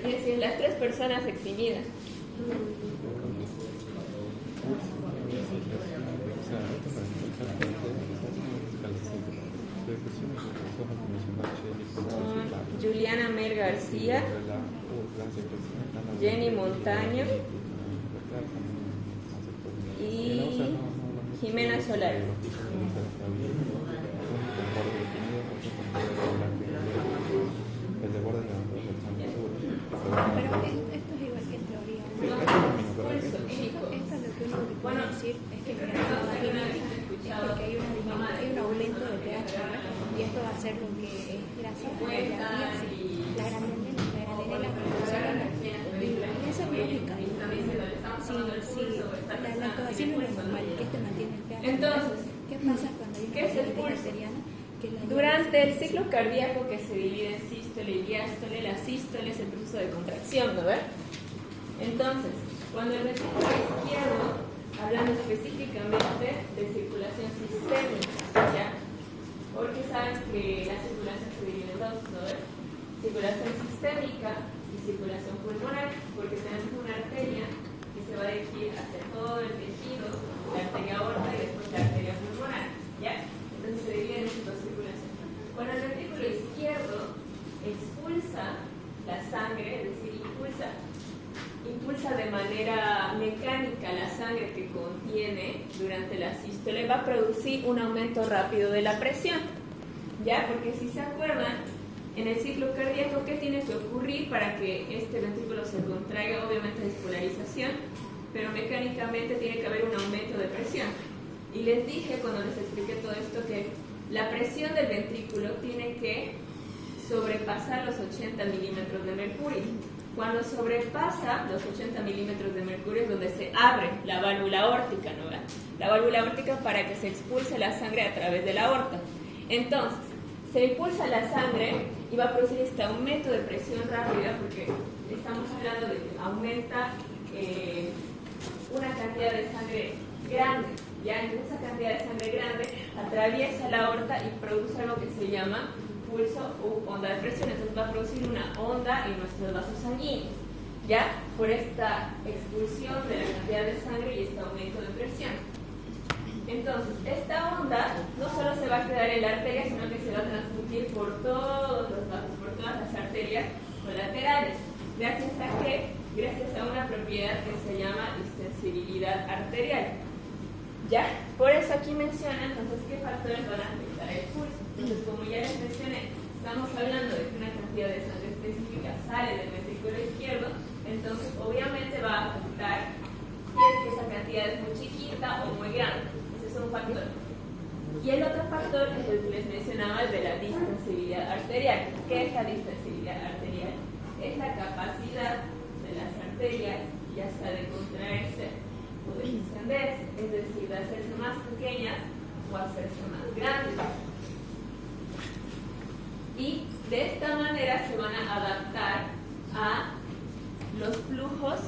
Es decir, las 3 personas eximidas. Juliana Mer García, Jenny Montaño y Jimena Solar. Pero esto es igual que en teoría. Esto es lo que uno puede decir es que mira, es porque hay un aumento de pH, ¿no? Y esto va a ser lo que es gracias a la granadinela y esa es lógica. Si la lactobacilos no es normal, que este mantiene el pH. Entonces, ¿qué pasa cuando hay una paciente bacteriana? Durante el ciclo cardíaco que se divide en sístole y diástole, la sístole es el proceso de contracción, ¿no ves? Entonces, cuando el ventrículo izquierdo, hablando específicamente de circulación sistémica, ¿ya? Porque saben que la circulación se divide en dos, ¿no ves? Circulación sistémica y circulación pulmonar, porque tenemos una arteria que se va a dirigir hacia todo el tejido, la arteria aorta y después la arteria pulmonar, ¿ya? Entonces se divide en dos circulaciones. Cuando el ventrículo izquierdo expulsa la sangre, es decir, impulsa de manera mecánica la sangre que contiene durante la sístole, va a producir un aumento rápido de la presión, ¿ya? Porque si se acuerdan, en el ciclo cardíaco, ¿qué tiene que ocurrir para que este ventrículo se contraiga? Obviamente despolarización, pero mecánicamente tiene que haber un aumento de presión. Y les dije cuando les expliqué todo esto que la presión del ventrículo tiene que sobrepasar los 80 milímetros de mercurio. Cuando sobrepasa los 80 milímetros de mercurio es donde se abre la válvula aórtica, ¿no? La válvula aórtica para que se expulse la sangre a través de la aorta. Entonces, se impulsa la sangre y va a producir este aumento de presión rápida porque estamos hablando de que aumenta una cantidad de sangre grande. Ya en esa cantidad de sangre grande atraviesa la aorta y produce algo que se llama pulso u onda de presión. Entonces va a producir una onda en nuestros vasos sanguíneos, ya por esta expulsión de la cantidad de sangre y este aumento de presión. Entonces, esta onda no solo se va a quedar en la arteria, sino que se va a transmitir por todos los vasos, por todas las arterias colaterales. ¿Gracias a qué? Gracias a una propiedad que se llama distensibilidad arterial. ¿Ya? Por eso aquí menciona, entonces, qué factores van a afectar el pulso. Entonces, como ya les mencioné, estamos hablando de que una cantidad de sangre específica sale del ventrículo izquierdo, entonces obviamente va a afectar si es que esa cantidad es muy chiquita o muy grande. Ese es un factor. Y el otro factor es el que les mencionaba, el de la distensibilidad arterial. ¿Qué es la distensibilidad arterial? Es la capacidad de las arterias, ya sea de contraerse o de extenderse, es decir, de hacerse más pequeñas o hacerse más grandes. Y de esta manera se van a adaptar a los flujos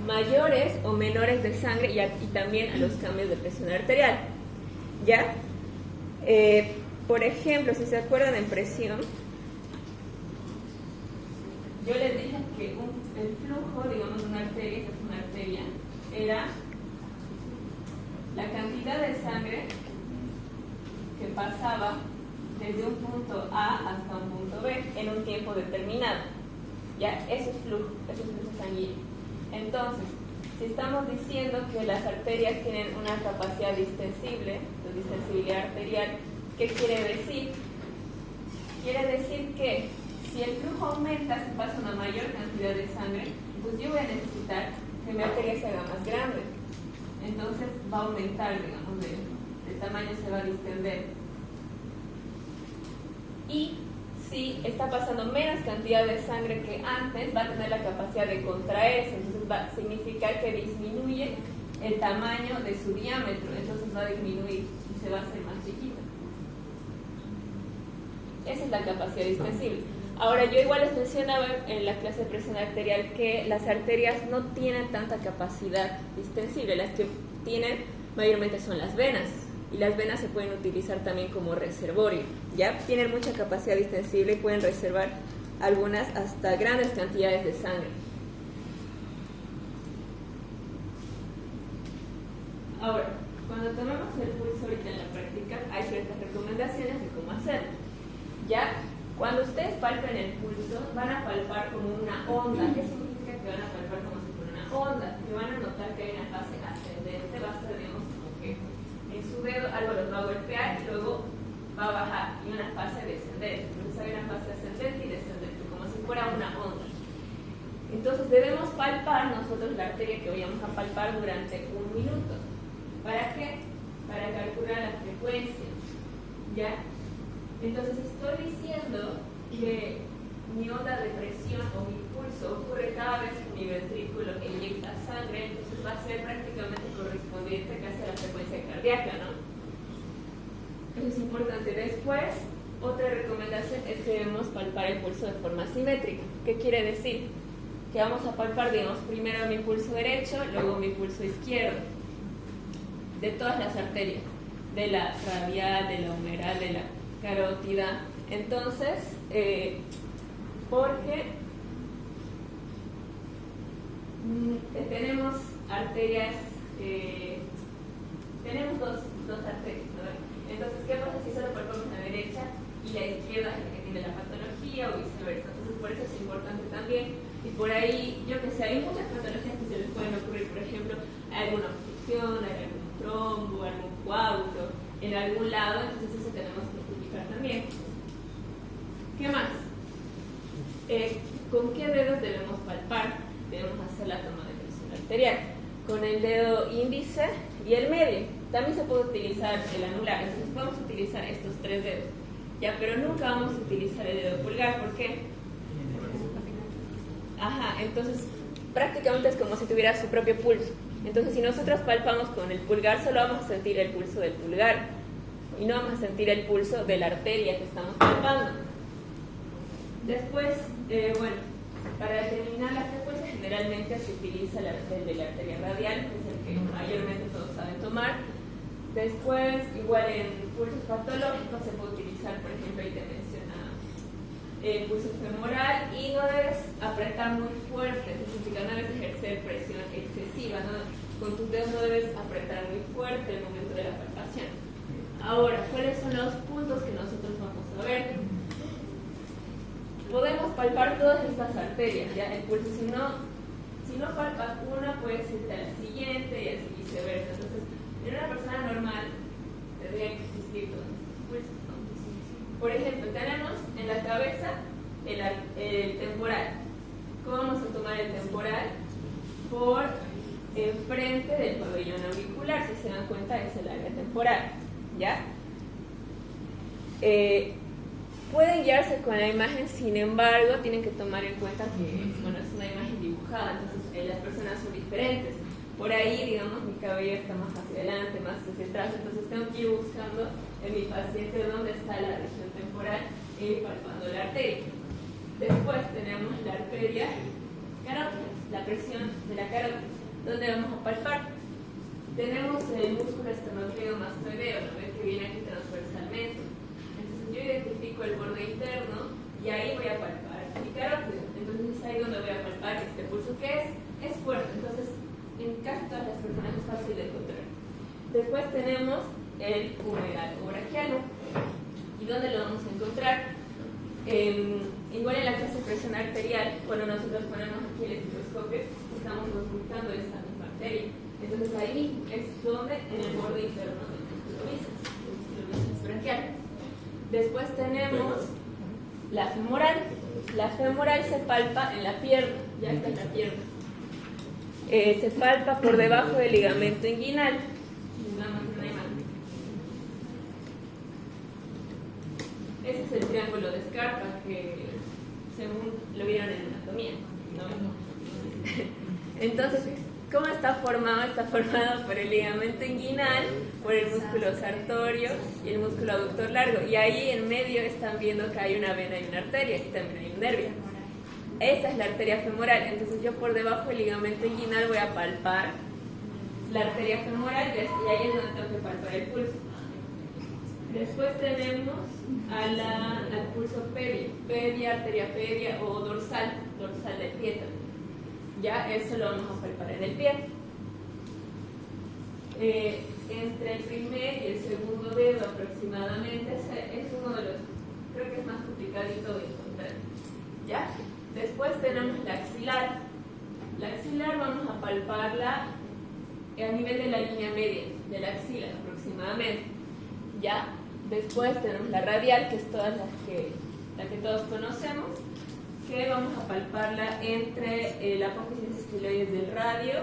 mayores o menores de sangre y también a los cambios de presión arterial. ¿Ya? Por ejemplo, si se acuerdan en presión, yo les dije que el flujo, digamos, de una arteria, esta es una arteria, era la cantidad de sangre que pasaba desde un punto A hasta un punto B en un tiempo determinado. ¿Ya? Eso es flujo sanguíneo. Entonces, si estamos diciendo que las arterias tienen una capacidad distensible, la distensibilidad arterial, ¿qué quiere decir? Quiere decir que si el flujo aumenta, se pasa una mayor cantidad de sangre, pues yo voy a necesitar que mi arteria se haga más grande. Entonces va a aumentar, digamos, el tamaño se va a distender. Y si está pasando menos cantidad de sangre que antes, va a tener la capacidad de contraerse, entonces va a significar que disminuye el tamaño de su diámetro, entonces va a disminuir y se va a hacer más chiquita. Esa es la capacidad distensible. Ahora, yo igual les mencionaba en la clase de presión arterial que las arterias no tienen tanta capacidad distensible, las que tienen mayormente son las venas, y las venas se pueden utilizar también como reservorio, ¿ya? Tienen mucha capacidad distensible y pueden reservar algunas hasta grandes cantidades de sangre. Ahora, cuando tomamos el pulso ahorita en la práctica, hay ciertas recomendaciones de cómo hacerlo. Ya, cuando ustedes palpen el pulso, van a palpar como una onda. ¿Qué significa que van a palpar como si fuera una onda? Que van a notar que hay una fase ascendente, basta, digamos, como que en su dedo algo los va a golpear y luego va a bajar, y una fase descendente. Entonces hay una fase ascendente y descendente, como si fuera una onda. Entonces debemos palpar nosotros la arteria que vayamos a palpar durante 1 minuto. ¿Para qué? Para calcular la frecuencia. ¿Ya? Entonces estoy diciendo que mi onda de presión o mi pulso ocurre cada vez que mi ventrículo inyecta sangre, entonces va a ser prácticamente correspondiente casi a la frecuencia cardíaca, ¿no? Eso es importante. Después, otra recomendación es que debemos palpar el pulso de forma simétrica. ¿Qué quiere decir? Que vamos a palpar, digamos, primero mi pulso derecho, luego mi pulso izquierdo, de todas las arterias, de la radial, de la humeral, de la carótida. Entonces, porque tenemos arterias, tenemos dos arterias, ¿no? Entonces, ¿qué pasa si solo palpamos la derecha y la izquierda es la que tiene la patología o viceversa? Entonces, por eso es importante también. Y por ahí, yo que sé, hay muchas patologías que se les pueden ocurrir. Por ejemplo, hay alguna obstrucción, hay algún trombo, algún coágulo en algún lado, entonces eso tenemos que identificar también. ¿Qué más? ¿Con qué dedos debemos palpar? Debemos hacer la toma de presión arterial. Con el dedo índice y el medio. También se puede utilizar el anular, entonces podemos utilizar estos 3 dedos. Ya, pero nunca vamos a utilizar el dedo pulgar. ¿Por qué? Ajá, entonces prácticamente es como si tuviera su propio pulso. Entonces, si nosotros palpamos con el pulgar, solo vamos a sentir el pulso del pulgar y no vamos a sentir el pulso de la arteria que estamos palpando. Después, bueno, para determinar la frecuencia generalmente se utiliza el de la arteria radial, que es el que mayormente todos saben tomar. Después, igual en pulsos patológicos se puede utilizar, por ejemplo, ahí te menciona el pulso femoral, y no debes apretar muy fuerte, es decir, no debes ejercer presión excesiva, ¿no? Con tus dedos no debes apretar muy fuerte en el momento de la palpación. Ahora, ¿cuáles son los puntos que nosotros vamos a ver? Podemos palpar todas estas arterias, ¿ya? El pulso, si no palpas una, puedes irte a la siguiente y así viceversa. Entonces, en una persona normal tendrían que existir todos estos pulsos, ¿no? Por ejemplo, tenemos en la cabeza el temporal. ¿Cómo vamos a tomar el temporal? Por enfrente del pabellón auricular, si se dan cuenta es el área temporal, ¿ya? Pueden guiarse con la imagen, sin embargo, tienen que tomar en cuenta que, bueno, es una imagen dibujada, entonces las personas son diferentes. Por ahí, digamos, mi cabello está más hacia adelante, más hacia atrás, entonces tengo que ir buscando en mi paciente dónde está la región temporal e ir palpando la arteria. Después tenemos la arteria carótida, la presión de la carótida. ¿Dónde vamos a palpar? Tenemos el músculo esternocleidomastoideo, ¿no ven que viene aquí transversalmente? Entonces yo identifico el borde interno y ahí voy a palpar mi carótida. Entonces es ahí donde voy a palpar este pulso que es fuerte. Entonces en casi todas las personas es fácil de encontrar. Después tenemos el humeral o braquiano. ¿Y dónde lo vamos a encontrar? Igual en la clase de presión arterial, cuando nosotros ponemos aquí el estetoscopio, estamos buscando esta misma arteria. Entonces ahí es donde, en el borde interno del músculo bíceps braquial. Después tenemos la femoral. La femoral se palpa en la pierna, ya está en la pierna. Se palpa por debajo del ligamento inguinal. Ese es el triángulo de Scarpa que según lo vieron en anatomía, ¿no? Entonces, ¿cómo está formado? Está formado por el ligamento inguinal, por el músculo sartorio y el músculo aductor largo. Y ahí en medio están viendo que hay una vena y una arteria, aquí también hay un nervio. Esa es la arteria femoral. Entonces yo por debajo del ligamento inguinal voy a palpar la arteria femoral y ahí es donde tengo que palpar el pulso. Después tenemos al pulso pulso pedia, arteria pedia o dorsal del pie. Ya, eso lo vamos a palpar en el pie. Entre el primer y el segundo dedo aproximadamente, es uno de los, creo que es más complicadito de encontrar. ¿Ya? Después tenemos la axilar. La axilar vamos a palparla a nivel de la línea media, de la axila aproximadamente. ¿Ya? Después tenemos la radial, que es todas la que todos conocemos, que vamos a palparla entre la apófisis estiloides del radio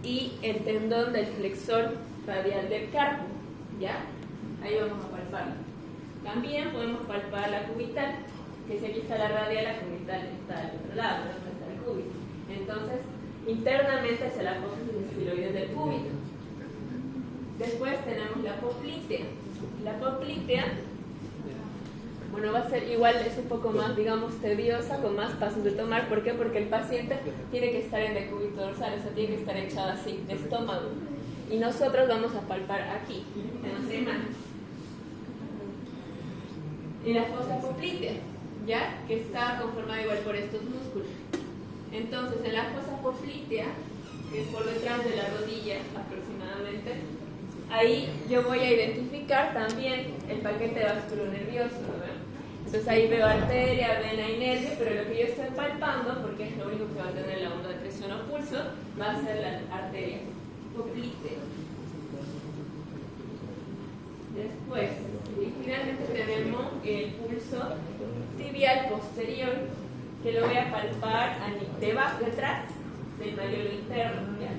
y el tendón del flexor radial del carpo. ¿Ya? Ahí vamos a palparla. También podemos palpar la cubital, que si aquí está la radial, la cubital está al otro lado, donde está el cúbito. Entonces, internamente hacia la apófisis estiloides del cúbito. Después tenemos la poplitea. La poplitea, bueno, va a ser igual, es un poco más, digamos, tediosa, con más pasos de tomar. ¿Por qué? Porque el paciente tiene que estar en decúbito dorsal, o sea, tiene que estar echado así, de estómago. Y nosotros vamos a palpar aquí, en nuestra imagen. Y la fosa poplitea, ¿ya? Que está conformada igual por estos músculos. Entonces, en la fosa poplitea, que es por detrás de la rodilla aproximadamente, ahí yo voy a identificar también el paquete vasculonervioso, ¿verdad? Entonces ahí veo arteria, vena y nervio, pero lo que yo estoy palpando, porque es lo único que va a tener la onda de presión o pulso, va a ser la arteria poplitea. Después, y finalmente tenemos el pulso tibial posterior, que lo voy a palpar detrás del malleolo interno. ¿Ya?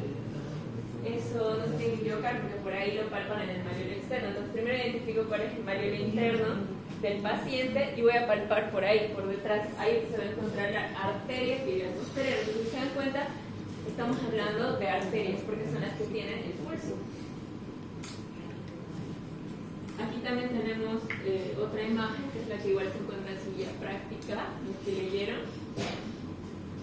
Eso no se tiene que equivocar porque por ahí lo palpan en el malleolo externo. Entonces primero identifico cuál es el malleolo interno del paciente y voy a palpar por ahí, por detrás. Ahí se va a encontrar la arteria tibial posterior. Entonces, si se dan cuenta, estamos hablando de arterias porque son las que tienen el pulso. Aquí también tenemos otra imagen, que es la que igual se encuentra en su guía práctica, los que leyeron.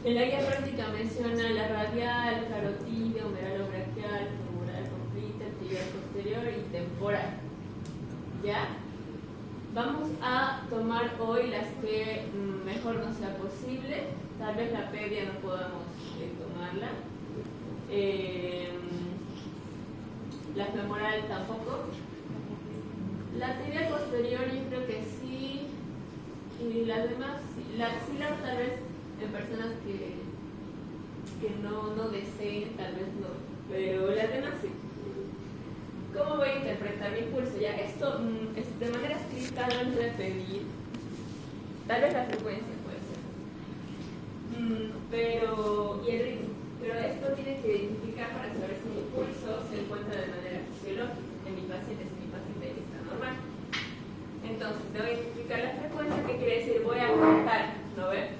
En la guía práctica menciona la radial, carotídeo, meralobraquial, femoral completa, tibial posterior y temporal. ¿Ya? Vamos a tomar hoy las que mejor nos sea posible. Tal vez la pedia no podamos tomarla. La femoral tampoco. La tibial posterior yo creo que sí. Y las demás sí. La axilar tal vez en personas que no deseen, tal vez no. Pero las demás sí. ¿Cómo voy a interpretar mi pulso? Ya, esto de manera estricta no les voy a pedir. Tal vez la frecuencia puede ser. Y el ritmo. Pero esto tiene que identificar para saber si mi pulso se encuentra de manera fisiológica en mi paciente, si mi paciente está normal. Entonces, debo identificar la frecuencia, que quiere decir voy a contar, ¿no ves?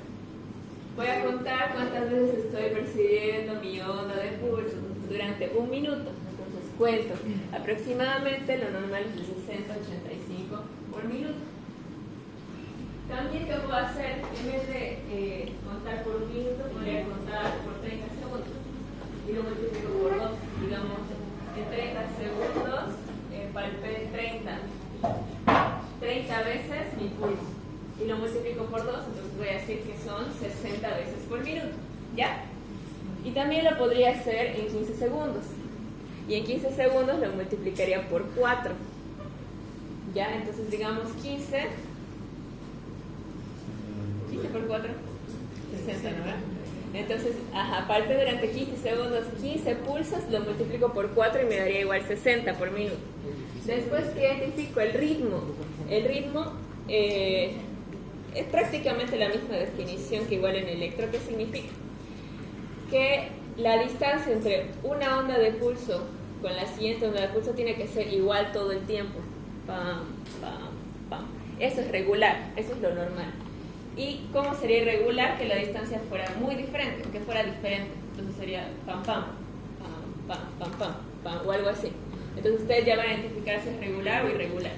Voy a contar cuántas veces estoy percibiendo mi onda de pulso durante un minuto. Entonces cuento, aproximadamente lo normal es de 60 a 85 por minuto. También, ¿qué puedo hacer? En vez de contar por un minuto, podría contar por 30 segundos y lo multiplico por 2. Digamos, en 30 segundos palpé 30 veces mi pulso y lo multiplico por 2, entonces voy a decir que son 60 veces por minuto. ¿Ya? Y también lo podría hacer en 15 segundos. Y en 15 segundos lo multiplicaría por 4. ¿Ya? Entonces digamos 15 por 4, 60, ¿no? Entonces, aparte durante 15 segundos, 15 pulsos, lo multiplico por 4 y me daría igual 60 por minuto. Después que identifico el ritmo. El ritmo es prácticamente la misma definición que igual en electro. ¿Qué significa? Que la distancia entre una onda de pulso con la siguiente onda de pulso tiene que ser igual todo el tiempo. Pam, pam, pam. Eso es regular, eso es lo normal. ¿Y cómo sería irregular? Que la distancia fuera muy diferente, que fuera diferente. Entonces sería pam, pam, pam, pam, pam, pam, pam, o algo así. Entonces ustedes ya van a identificar si es regular o irregular.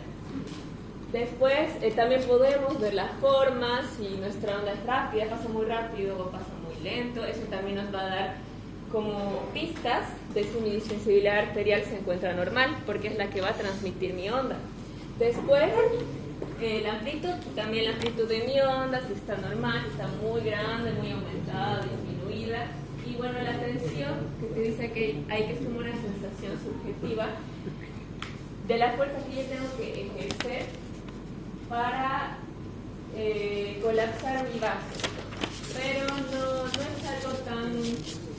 Después también podemos ver las formas, si nuestra onda es rápida, pasa muy rápido o pasa muy lento. Eso también nos va a dar como pistas de si mi distensibilidad arterial se encuentra normal, porque es la que va a transmitir mi onda. Después la amplitud, también la amplitud de mi onda, si está normal, si está muy grande, muy aumentada, disminuida. Y bueno, la tensión, que te dice que hay que sumar una sensación subjetiva de la fuerza que yo tengo que ejercer para colapsar mi base. Pero no es algo tan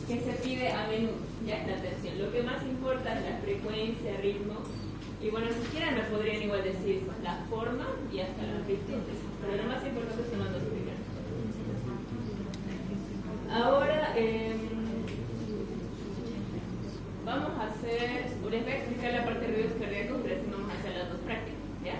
que se pide a menudo, ya es la tensión. Lo que más importa es la frecuencia, ritmo. Y bueno, si quieren me podrían igual decir la forma y hasta la amplitud, pero lo más importante son los dos primeros. Ahora vamos a hacer, les voy a explicar la parte de ruidos cardíacos, pero así vamos a hacer las dos prácticas, ¿ya?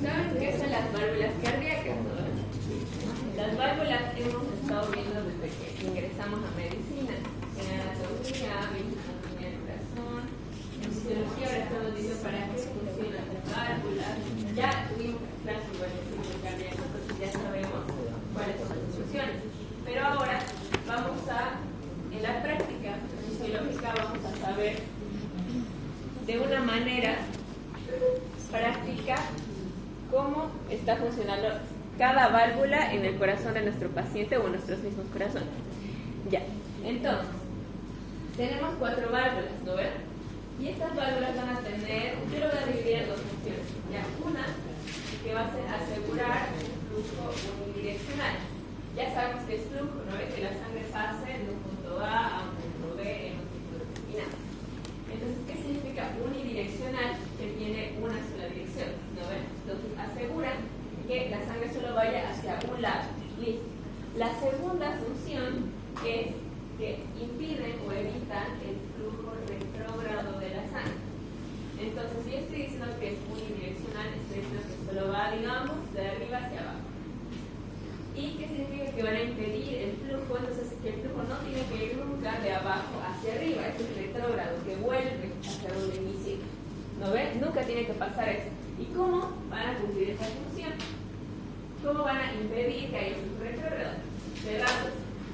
¿Saben qué son las válvulas cardíacas? ¿No? Las válvulas hemos estado viendo desde que ingresamos a medicina. En anatomía, vimos anatomía del corazón. En fisiología ahora estamos viendo para qué funcionan las válvulas. Ya tuvimos clases igual de ciclo cardíaco, entonces ya sabemos cuáles son sus funciones. Pero ahora vamos en la práctica fisiológica vamos a saber de una manera práctica cómo está funcionando cada válvula en el corazón de nuestro paciente o en nuestros mismos corazones. Ya, entonces, tenemos 4 válvulas, ¿no ven? Y estas válvulas van a tener, yo lo voy a dividir en 2 funciones. Ya, una que va a ser asegurar el flujo unidireccional. Ya sabemos que es flujo, ¿no ven? Que la sangre pase de un punto A a un punto B en un círculo determinado. Entonces, ¿qué significa unidireccional? Que tiene una sola dirección, ¿no ven? Entonces, aseguran que la sangre solo vaya hacia un lado. Listo. La segunda función es que impiden o evitan el flujo retrógrado de la sangre. Entonces, si yo estoy diciendo que es unidireccional, estoy diciendo que solo va, digamos, de arriba hacia abajo. ¿Y qué significa? Que van a impedir el flujo, entonces que el flujo no tiene que ir nunca de abajo hacia arriba, es el retrógrado, que vuelve hacia donde inicia. ¿No ven? Nunca tiene que pasar eso. ¿Y cómo van a cumplir esa función? ¿Cómo van a impedir que haya un retrógrado? Cerrando.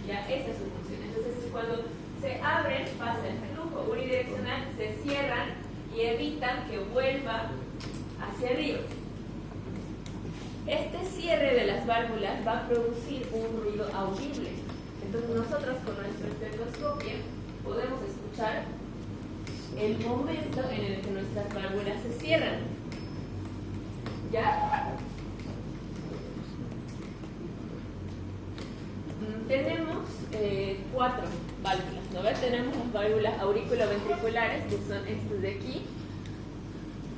Ya, esa es su función. Entonces, cuando se abren, pasa el flujo unidireccional, se cierran y evitan que vuelva hacia arriba. Este cierre de las válvulas va a producir un ruido audible. Entonces nosotros con nuestro estetoscopio podemos escuchar el momento en el que nuestras válvulas se cierran. ¿Ya? Tenemos 4 válvulas, ¿no ves? Tenemos las válvulas aurículo-ventriculares, que son estas de aquí,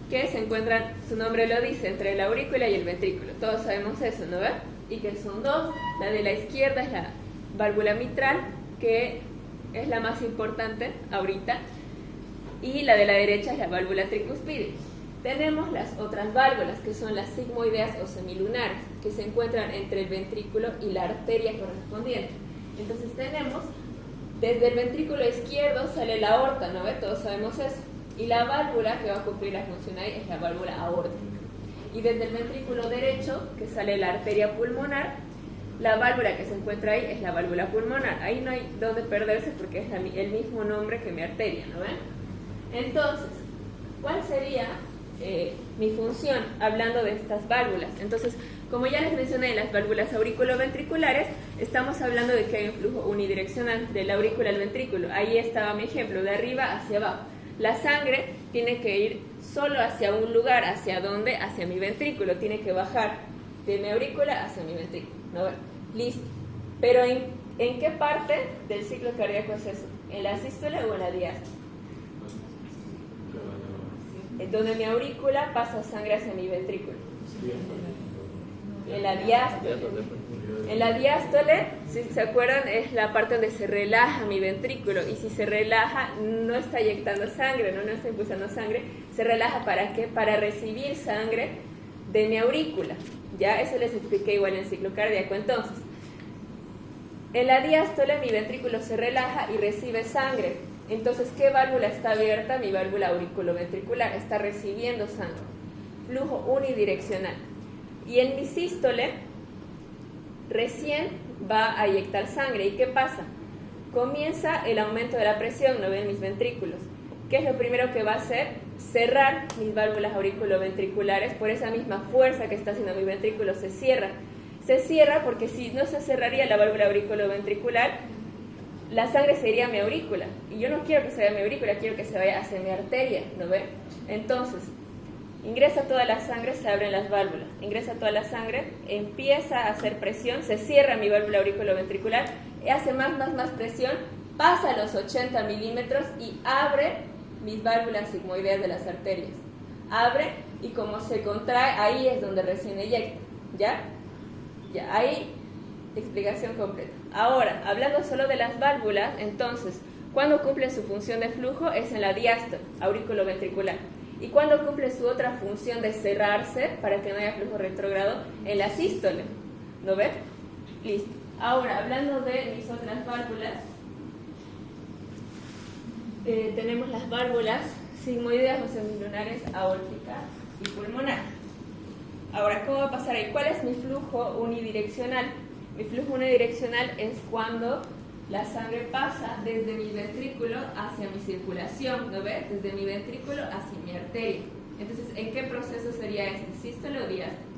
que se encuentran, su nombre lo dice, entre la aurícula y el ventrículo. Todos sabemos eso, ¿no ves? Y que son 2. La de la izquierda es la válvula mitral, que es la más importante ahorita, y la de la derecha es la válvula tricuspide. Tenemos las otras válvulas, que son las sigmoideas o semilunares, que se encuentran entre el ventrículo y la arteria correspondiente. Entonces tenemos, desde el ventrículo izquierdo sale la aorta, ¿no ves? Todos sabemos eso. Y la válvula que va a cumplir la función ahí es la válvula aórtica. Y desde el ventrículo derecho, que sale la arteria pulmonar, la válvula que se encuentra ahí es la válvula pulmonar. Ahí no hay donde perderse porque es el mismo nombre que mi arteria, ¿no ven? Entonces, ¿cuál sería mi función hablando de estas válvulas? Entonces, como ya les mencioné, las válvulas auriculoventriculares, estamos hablando de que hay un flujo unidireccional de la aurícula al ventrículo. Ahí estaba mi ejemplo, de arriba hacia abajo. La sangre tiene que ir solo hacia un lugar, ¿hacia dónde? Hacia mi ventrículo. Tiene que bajar de mi aurícula hacia mi ventrículo, ¿no? Listo. Pero ¿en qué parte del ciclo cardíaco es eso? ¿En la sístole o en la diástole? Donde mi aurícula pasa sangre hacia mi ventrículo. En la diástole. En la diástole, si se acuerdan, es la parte donde se relaja mi ventrículo. Y si se relaja, no está inyectando sangre, no está impulsando sangre. Se relaja, ¿para qué? Para recibir sangre de mi aurícula. Ya, eso les expliqué igual en el ciclo cardíaco. Entonces, en la diástole mi ventrículo se relaja y recibe sangre. Entonces, ¿qué válvula está abierta? Mi válvula auriculoventricular está recibiendo sangre, flujo unidireccional. Y en mi sístole recién va a inyectar sangre. ¿Y qué pasa? Comienza el aumento de la presión, ¿no ven mis ventrículos? ¿Qué es lo primero que va a hacer? Cerrar mis válvulas auriculoventriculares. Por esa misma fuerza que está haciendo mi ventrículo se cierra. Se cierra porque si no se cerraría la válvula auriculoventricular, la sangre se iría a mi aurícula. Y yo no quiero que se vaya a mi aurícula, quiero que se vaya hacia mi arteria, ¿no ven? Entonces, ingresa toda la sangre, se abren las válvulas. Ingresa toda la sangre, empieza a hacer presión, se cierra mi válvula auriculoventricular, hace más presión, pasa a los 80 milímetros y abre mis válvulas sigmoideas de las arterias. Abre y como se contrae, ahí es donde recién eyecta. ¿Ya? Ya, ahí explicación completa. Ahora, hablando solo de las válvulas, entonces, cuando cumple su función de flujo es en la diástole, auriculoventricular. Y cuando cumple su otra función de cerrarse, para que no haya flujo retrógrado, en la sístole. ¿No ves? Listo. Ahora, hablando de mis otras válvulas, tenemos las válvulas sigmoideas o semilunares, aórtica y pulmonar. Ahora, ¿cómo va a pasar ahí? ¿Cuál es mi flujo unidireccional? Mi flujo unidireccional es cuando la sangre pasa desde mi ventrículo hacia mi circulación, ¿no ves? Desde mi ventrículo hacia mi arteria. Entonces, ¿en qué proceso sería este? ¿Sístole o diástole?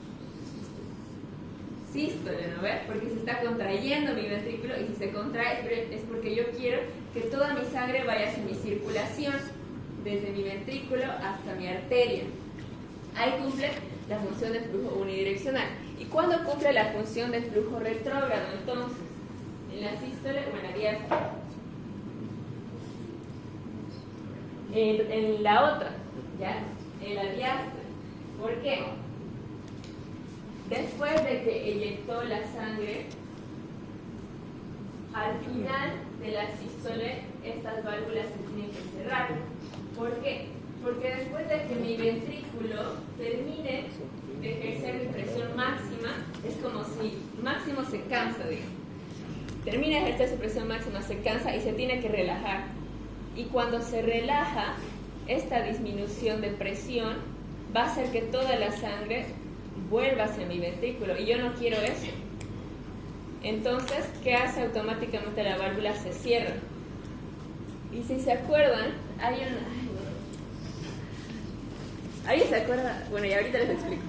Sístole, ¿no ves? Porque se está contrayendo mi ventrículo y si se contrae es porque yo quiero que toda mi sangre vaya hacia mi circulación, desde mi ventrículo hasta mi arteria. Ahí cumple la función de flujo unidireccional. ¿Y cuándo cumple la función de flujo retrógrado? Entonces, en la sístole o en la diástole. En la otra, ¿ya? En la diástole. ¿Por qué? Después de que eyectó la sangre, al final de la sístole, estas válvulas se tienen que cerrar. ¿Por qué? Porque después de que mi ventrículo termine de ejercer mi presión máxima, es como si máximo se cansa, digamos. Termina de ejercer su presión máxima, se cansa y se tiene que relajar. Y cuando se relaja, esta disminución de presión va a hacer que toda la sangre vuelva hacia mi ventrículo. Y yo no quiero eso. Entonces, ¿qué hace? Automáticamente la válvula se cierra. Y si se acuerdan, hay una... ¿Alguien se acuerda? Bueno, y ahorita les explico.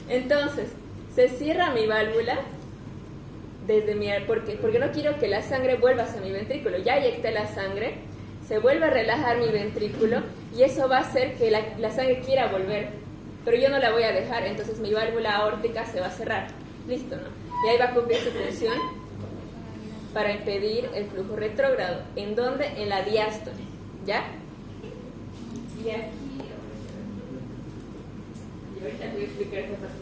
Entonces, se cierra mi válvula desde mi... Porque no quiero que la sangre vuelva hacia mi ventrículo. Ya eyecté la sangre, se vuelve a relajar mi ventrículo y eso va a hacer que la sangre quiera volver. Pero yo no la voy a dejar, entonces mi válvula aórtica se va a cerrar. Listo, ¿no? Y ahí va a cumplir su función para impedir el flujo retrógrado. ¿En dónde? En la diástole. ¿Ya? Y aquí... Y ahorita voy a explicar esa parte.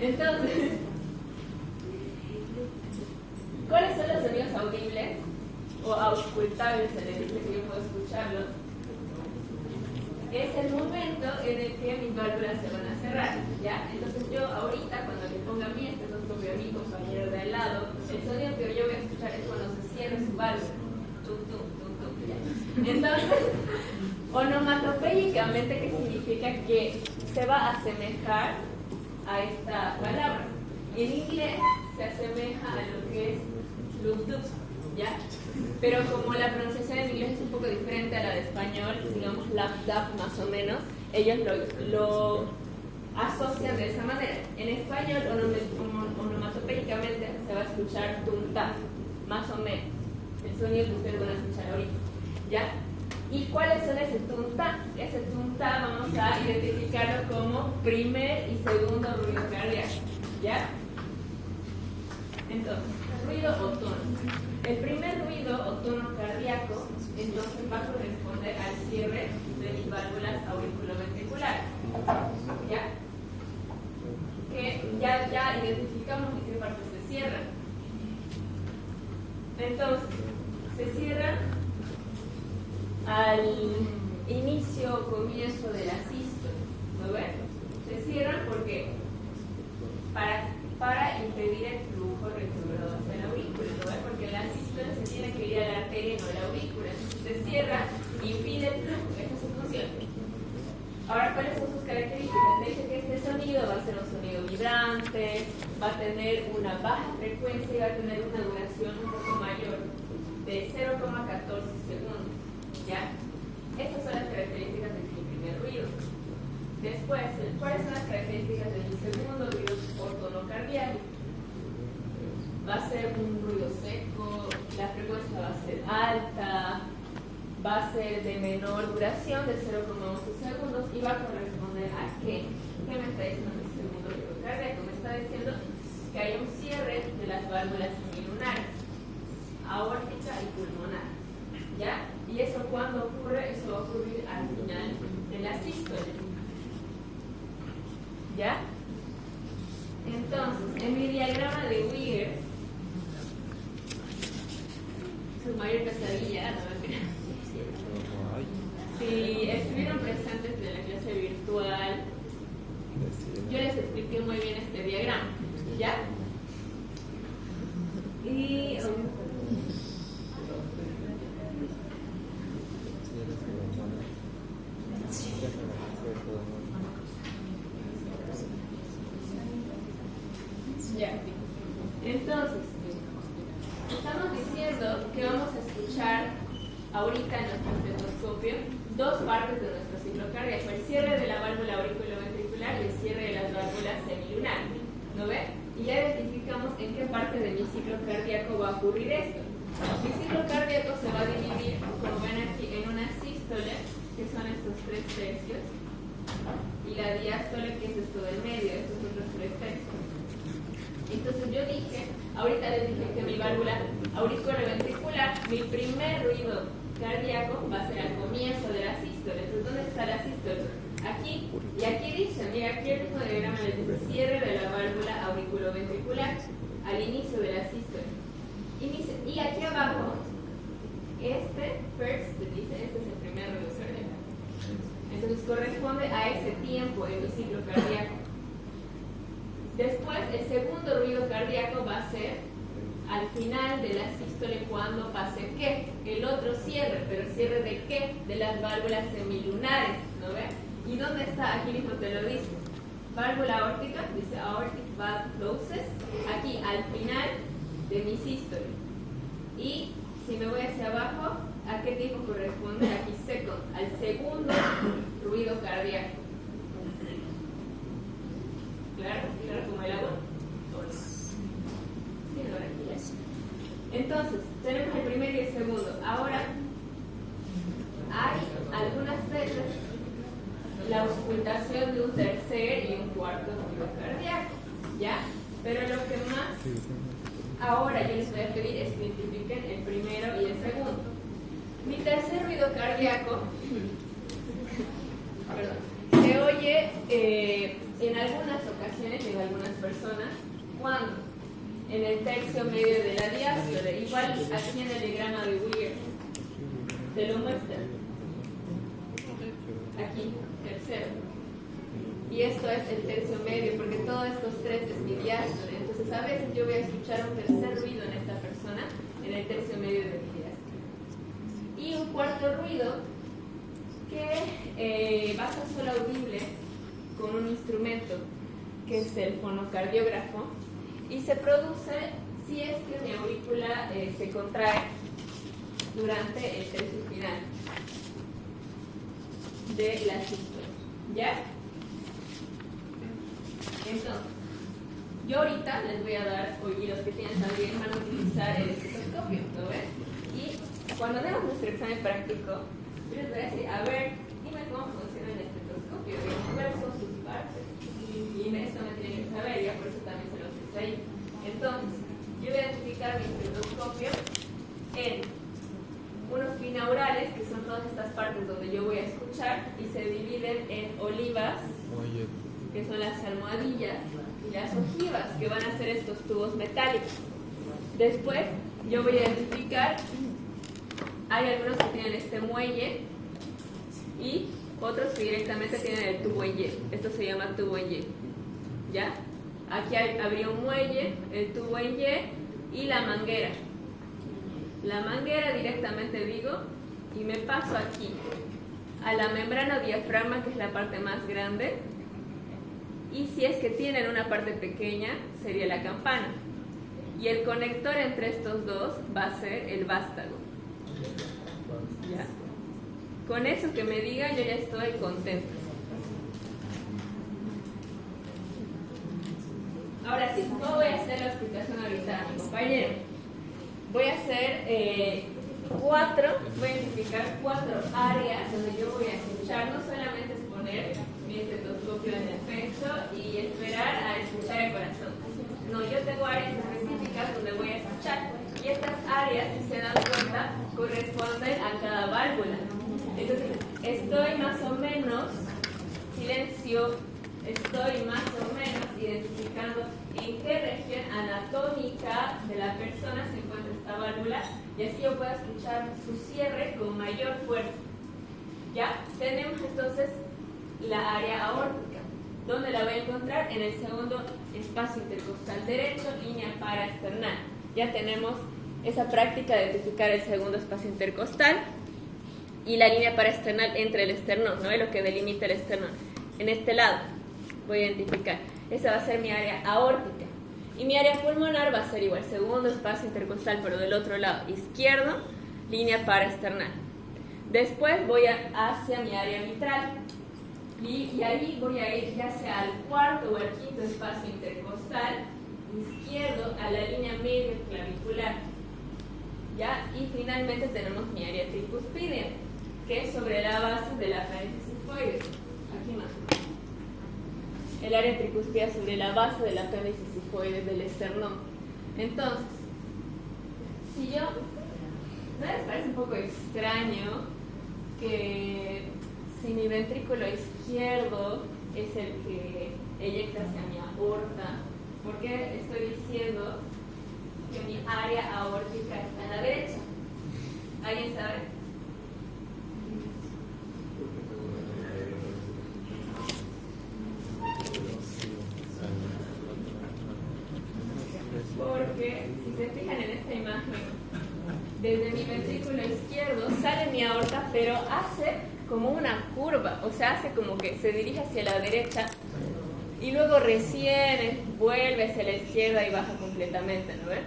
Entonces, ¿cuáles son los sonidos audibles o auscultables en el que yo puedo escucharlos? Es el momento en el que mis válvulas se van a cerrar, ¿ya? Entonces yo ahorita, cuando le ponga a mi estetoscopio a mi compañero de al lado, el sonido que yo voy a escuchar es cuando se cierre su válvula. Tum, tum, tum, tum, ¿ya? Entonces, onomatopéyicamente, ¿qué significa? Que se va a asemejar a esta palabra. En inglés se asemeja a lo que es Bluetooth, ¿ya? Pero como la pronunciación en inglés es un poco diferente a la de español, digamos lap-dap más o menos, ellos lo asocian de esa manera. En español, onomatopéyicamente se va a escuchar tum-ta, más o menos, el sonido que ustedes van a escuchar ahorita, ¿ya? ¿Y cuáles son ese tum-ta? Ese tum-ta vamos a identificarlo como primer y segundo ruido cardíaco, ¿ya? Entonces, ruido o tono. El primer ruido o tono cardíaco entonces va a corresponder al cierre de mis válvulas auriculoventriculares. ¿Ya? Que ya identificamos en qué parte se cierran. Entonces, se cierran al inicio o comienzo de la sístole. ¿No ven? Se cierran porque para impedir el flujo retrógrado hacia la aurícula, ¿no? Porque la sístole se tiene que ir a la arteria y no a la ruido va a ser un sonido vibrante, va a tener una baja frecuencia y va a tener una duración un poco mayor de 0,14 segundos. ¿Ya? Estas son las características de mi primer ruido. Después, ¿cuáles son las características de mi segundo ruido por tono cardíaco? Va a ser un ruido seco, la frecuencia va a ser alta, va a ser de menor duración, de 0,11 segundos, y va a corresponder a ¿qué? ¿Qué me está diciendo mi segundo ruido cardíaco? Me está diciendo que hay un cierre de las válvulas semilunares, aórtica y pulmonar. ¿Ya? Y eso cuando ocurre, eso va a ocurrir al final de la sístole. ¿Ya? Entonces, en mi diagrama de Wiggers, su mayor pesadilla, no me crean. Si estuvieron presentes de la clase virtual, yo les expliqué muy bien este diagrama. ¿Ya? Y ya. Entonces, estamos diciendo que vamos a escuchar ahorita en nuestro estetoscopio dos partes de nuestro ciclo cardíaco: el cierre de la válvula auriculoventricular y el cierre de las válvulas semilunares. ¿No ve? Y ya identificamos en qué parte de mi ciclo cardíaco va a ocurrir esto. Mi ciclo cardíaco se va a dividir, como ven aquí, en una sístole, que son estos 3 tercios, y la diástole, que es esto del medio, estos otros 3 tercios. Entonces yo dije, ahorita les dije que mi válvula auriculoventricular, mi primer ruido cardíaco va a ser al comienzo de la sístole. Entonces, ¿dónde está la sístole? Aquí. Y aquí dice, mira, aquí el mismo diagrama les dice cierre de la válvula auriculoventricular al inicio de la sístole. Y aquí abajo, first, dice, este es el primer ruido cardíaco. Entonces corresponde a ese tiempo en mi ciclo cardíaco. Después, el segundo ruido cardíaco va a ser al final de la sístole, cuando pase ¿qué? El otro cierre, pero ¿cierre de qué? De las válvulas semilunares, ¿no ves? ¿Y dónde está? Aquí mismo te lo dice. Válvula aórtica, dice aortic valve closes, aquí al final de mi sístole. Y si me voy hacia abajo, ¿a qué tipo corresponde? Aquí second, al segundo ruido cardíaco. Claro, claro, como el agua. Sí, ahora aquí ya. Entonces, tenemos el primer y el segundo. Ahora, hay algunas veces la ocultación de un tercer y un cuarto ruido cardíaco, ¿ya? Pero lo que más ahora yo les voy a pedir es que identifiquen el primero y el segundo. Mi tercer ruido cardíaco se oye en algunas ocasiones, en algunas personas, cuando en el tercio medio de la diástole, igual aquí en el diagrama de Wiggers te lo muestra. Aquí, tercero. Y esto es el tercio medio, porque todos estos 3 es mi diástole. Entonces a veces yo voy a escuchar un tercer ruido en esta persona en el tercio medio de mi diástole. Y un cuarto ruido que va a ser solo audible con un instrumento que es el fonocardiógrafo, y se produce si es que mi aurícula se contrae durante el tercio final de la sístole. ¿Ya? Entonces, yo ahorita les voy a dar, y los que tienen también van a utilizar el estetoscopio, ¿no ven? Y cuando demos nuestro examen práctico, yo les voy a decir, a ver, dime cómo funciona el estetoscopio, cuáles son sus partes. Y esto me tienen que saber, ya por eso también se los puse ahí. Entonces, yo voy a identificar mi estetoscopio en unos binaurales, que son todas estas partes donde yo voy a escuchar, y se dividen en olivas, que son las almohadillas, y las ojivas, que van a ser estos tubos metálicos. Después, yo voy a identificar, hay algunos que tienen este muelle, y otros que directamente tienen el tubo en Y. Esto se llama tubo en Y. ¿Ya? Aquí habría un muelle, el tubo en Y y la manguera. La manguera directamente digo, y me paso aquí a la membrana diafragma, que es la parte más grande, Y si es que tienen una parte pequeña, sería la campana. Y el conector entre estos dos va a ser el vástago. ¿Ya? Con eso que me diga, yo ya estoy contento. Ahora sí, no voy a hacer la explicación ahorita a mi compañero. Voy a hacer voy a identificar 4 áreas donde yo voy a escuchar, no solamente es poner mi estetoscopio en el pecho y esperar a escuchar el corazón. No, yo tengo áreas específicas donde voy a escuchar. Y estas áreas, si se dan cuenta, corresponden a cada válvula. Entonces, estoy más o menos, silencio, estoy más o menos identificando en qué región anatómica de la persona se encuentra esta válvula y así yo puedo escuchar su cierre con mayor fuerza. ¿Ya? Tenemos entonces la área aórtica. ¿Dónde la voy a encontrar? En el segundo espacio intercostal derecho, línea paraesternal. Ya tenemos esa práctica de identificar el segundo espacio intercostal y la línea paraesternal entre el esternón, ¿no? Es lo que delimita el esternón. En este lado voy a identificar. Esa va a ser mi área aórtica. Y mi área pulmonar va a ser igual, segundo espacio intercostal, pero del otro lado, izquierdo, línea paraesternal. Después voy hacia mi área mitral. Y ahí voy a ir ya sea al cuarto o al quinto espacio intercostal, izquierdo, a la línea media clavicular. ¿Ya? Y finalmente tenemos mi área tricuspidea, que es sobre la base de la apéndice sifoides. Aquí más o menos. El área tricuspidea sobre la base del apéndice sifoides del esternón. Entonces, si yo, ¿no les parece un poco extraño que si mi ventrículo izquierdo es el que eyecta hacia mi aorta, ¿por qué estoy diciendo que mi área aórtica está en la derecha? ¿Alguien sabe? Porque si se fijan en esta imagen, desde mi ventrículo izquierdo sale mi aorta, pero hace como una curva, o sea, hace como que se dirige hacia la derecha y luego recién vuelve hacia la izquierda y baja completamente, ¿no ven?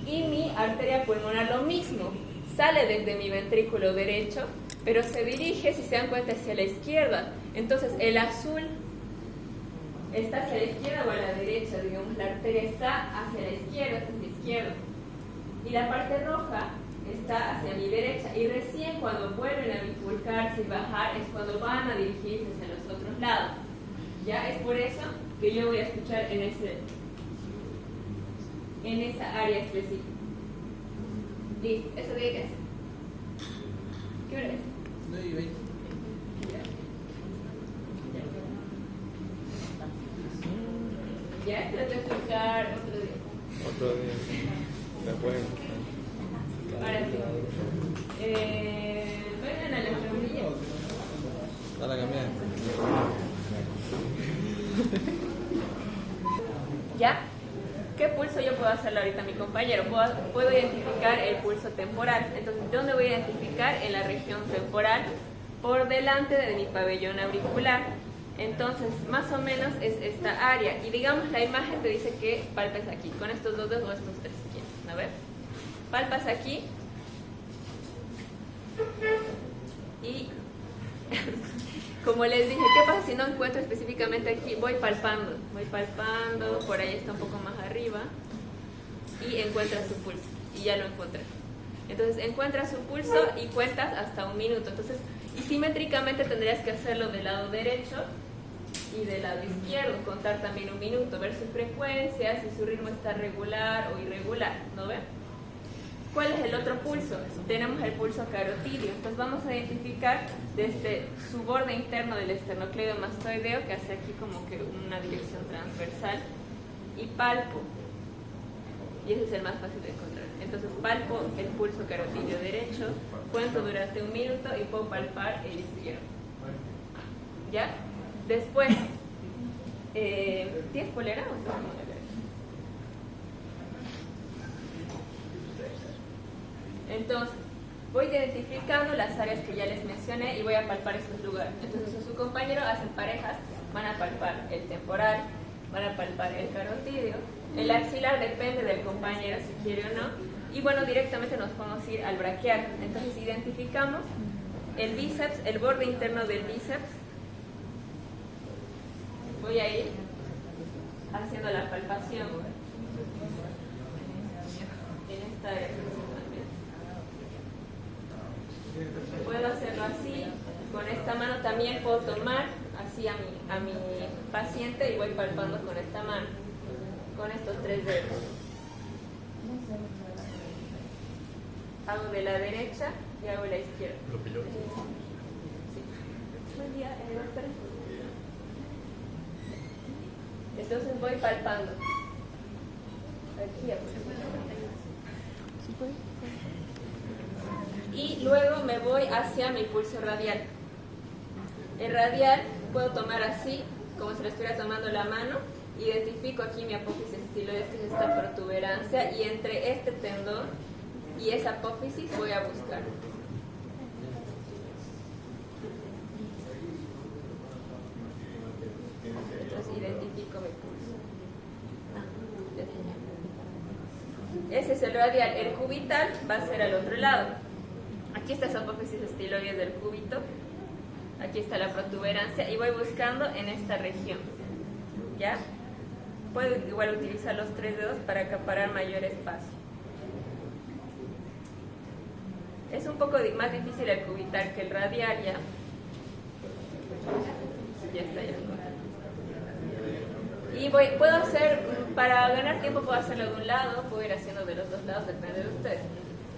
Y mi arteria pulmonar lo mismo, sale desde mi ventrículo derecho, pero se dirige, si se dan cuenta, hacia la izquierda. Entonces el azul está hacia la izquierda o a la derecha, digamos, la arteria está hacia la izquierda, esta es la izquierda. Y la parte roja está hacia mi derecha, y recién cuando vuelven a bifurcarse y bajar es cuando van a dirigirse hacia los otros lados. Ya es por eso que yo voy a escuchar en esa área específica. Listo, eso tiene que hacer. ¿Qué hora es? 9:20. Ya, esto lo tengo que explicar otro día. Otro día. Después. Ahora sí. Vengan a la electromunilla. Dale a cambiar. ¿Ya? ¿Qué pulso yo puedo hacerlo ahorita, mi compañero? Puedo identificar el pulso temporal. Entonces, ¿dónde voy a identificar? En la región temporal, por delante de mi pabellón auricular. Entonces, más o menos es esta área. Y digamos, la imagen te dice que palpes aquí, con estos dos dedos o estos tres, si quieres. A ver. Palpas aquí. Y como les dije, ¿qué pasa si no encuentro específicamente aquí? Voy palpando, por ahí está un poco más arriba y encuentra su pulso y ya lo encontré. Entonces encuentras su pulso y cuentas hasta 1 minuto. Entonces, y simétricamente tendrías que hacerlo del lado derecho y del lado izquierdo, contar también 1 minuto, ver su frecuencia, si su ritmo está regular o irregular, ¿no ven? ¿Cuál es el otro pulso? Tenemos el pulso carotídeo. Entonces vamos a identificar desde su borde interno del esternocleidomastoideo, que hace aquí como que una dirección transversal, y palpo. Y ese es el más fácil de encontrar. Entonces palpo el pulso carotídeo derecho, cuento durante 1 minuto y puedo palpar el izquierdo. ¿Ya? Después, ¿tienes polera o no? Entonces, voy identificando las áreas que ya les mencioné y voy a palpar estos lugares. Entonces, su compañero hacen parejas van a palpar el temporal, van a palpar el carotidio. El axilar depende del compañero si quiere o no. Y bueno, directamente nos podemos ir al braquial. Entonces identificamos el bíceps, el borde interno del bíceps. Voy a ir haciendo la palpación en esta área principalmente. Puedo hacerlo así, con esta mano también puedo tomar así a mi paciente y voy palpando con esta mano, con estos 3 dedos. Hago de la derecha y hago de la izquierda. Sí. Buen día, doctor. Entonces voy palpando. Aquí, y luego me voy hacia mi pulso radial. El radial puedo tomar así, como si lo estuviera tomando la mano. Identifico aquí mi apófisis estiloides, que es esta protuberancia, y entre este tendón y esa apófisis voy a buscar. Entonces identifico mi pulso. Ese es el radial. El cubital va a ser al otro lado. Aquí está esa apófisis estiloides del cúbito. Aquí está la protuberancia y voy buscando en esta región. ¿Ya? Puedo igual utilizar los 3 dedos para acaparar mayor espacio. Es un poco más difícil el cubital que el radial, ¿ya? Ya está, ya. Y puedo hacer, para ganar tiempo puedo hacerlo de un lado, puedo ir haciendo de los 2 lados, depende de ustedes.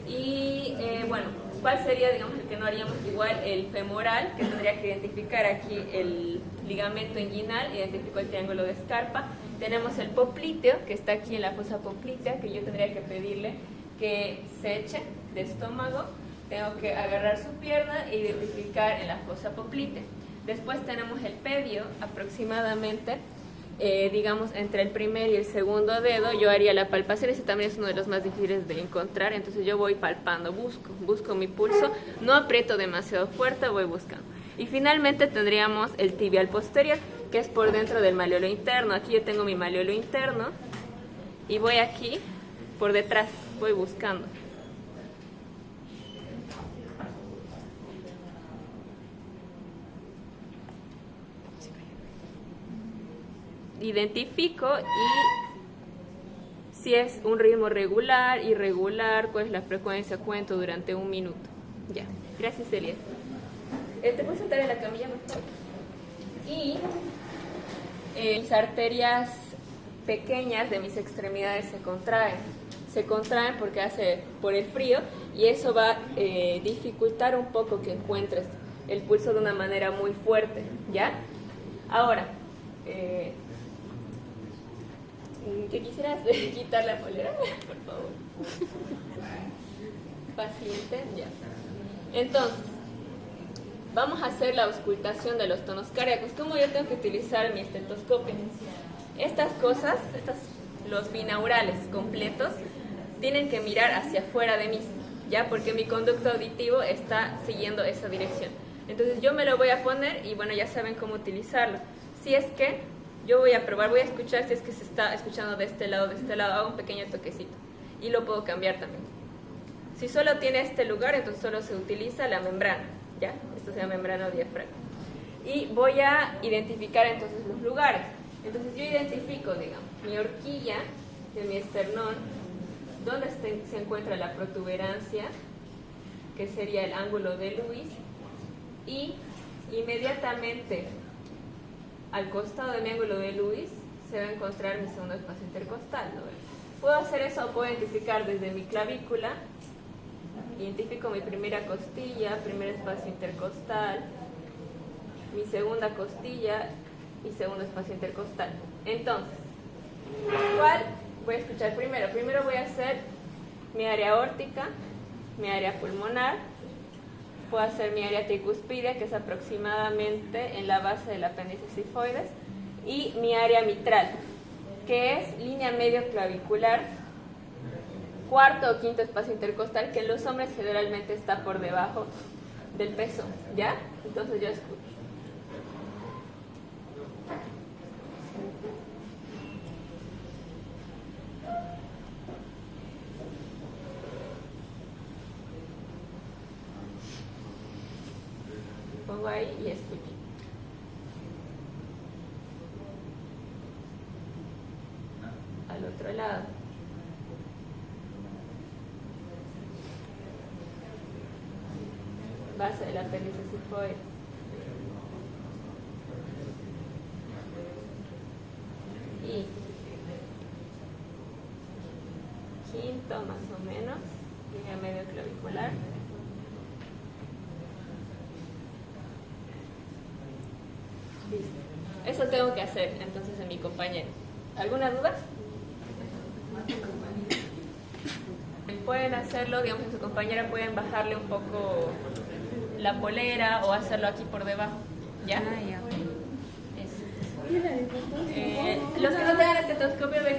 Y bueno, ¿cuál sería, digamos, el que no haríamos? Igual el femoral, que tendría que identificar aquí el ligamento inguinal, identifico el triángulo de Scarpa. Tenemos el popliteo, que está aquí en la fosa poplitea, que yo tendría que pedirle que se eche de estómago. Tengo que agarrar su pierna e identificar en la fosa poplitea. Después tenemos el pedio, aproximadamente, digamos, entre el primer y el segundo dedo. Yo haría la palpación, ese también es uno de los más difíciles de encontrar. Entonces yo voy palpando, busco mi pulso, no aprieto demasiado fuerte, voy buscando. Y finalmente tendríamos el tibial posterior, que es por dentro del malleolo interno. Aquí yo tengo mi malleolo interno y voy aquí por detrás, voy buscando. Identifico y si es un ritmo regular, irregular, cuál es la frecuencia, cuento durante 1 minuto. Ya, gracias Elías. ¿Te puedes sentar en la camilla, por favor? Y mis arterias pequeñas de mis extremidades se contraen porque hace por el frío, y eso va a dificultar un poco que encuentres el pulso de una manera muy fuerte, ¿ya? Ahora, ¿te quisieras quitar la polera? Por favor. Paciente, ya. Entonces, vamos a hacer la auscultación de los tonos cardíacos. ¿Cómo yo tengo que utilizar mi estetoscopio? Estas cosas, los binaurales completos, tienen que mirar hacia afuera de mí, ¿ya? Porque mi conducto auditivo está siguiendo esa dirección. Entonces yo me lo voy a poner y bueno, ya saben cómo utilizarlo. Si es que yo voy a probar, voy a escuchar si es que se está escuchando de este lado, hago un pequeño toquecito y lo puedo cambiar también. Si solo tiene este lugar, entonces solo se utiliza la membrana, ¿ya? Esto se llama membrana o diafragma. Y voy a identificar entonces los lugares. Entonces yo identifico, digamos, mi horquilla de mi esternón, donde se encuentra la protuberancia, que sería el ángulo de Lewis, y inmediatamente al costado de mi ángulo de Lewis se va a encontrar mi segundo espacio intercostal, ¿no? Puedo hacer eso o puedo identificar desde mi clavícula, identifico mi primera costilla, primer espacio intercostal, mi segunda costilla y segundo espacio intercostal. Entonces, ¿cuál voy a escuchar primero? Primero voy a hacer mi área aórtica, mi área pulmonar, puedo hacer mi área tricuspidea, que es aproximadamente en la base del apéndice sifoides, y mi área mitral, que es línea medio clavicular, cuarto o quinto espacio intercostal, que en los hombres generalmente está por debajo del pezón, ¿ya? Entonces yo escucho. algo ahí y escuchen. Al otro lado. Base del apéndice cifoide. Y quinto más o menos, línea medio clavicular. Listo. Eso tengo que hacer entonces en mi compañero. ¿Alguna duda? Pueden hacerlo, digamos, en su compañera pueden bajarle un poco la polera o hacerlo aquí por debajo. ¿Ya? Eso. Los que no tengan estetoscopio ven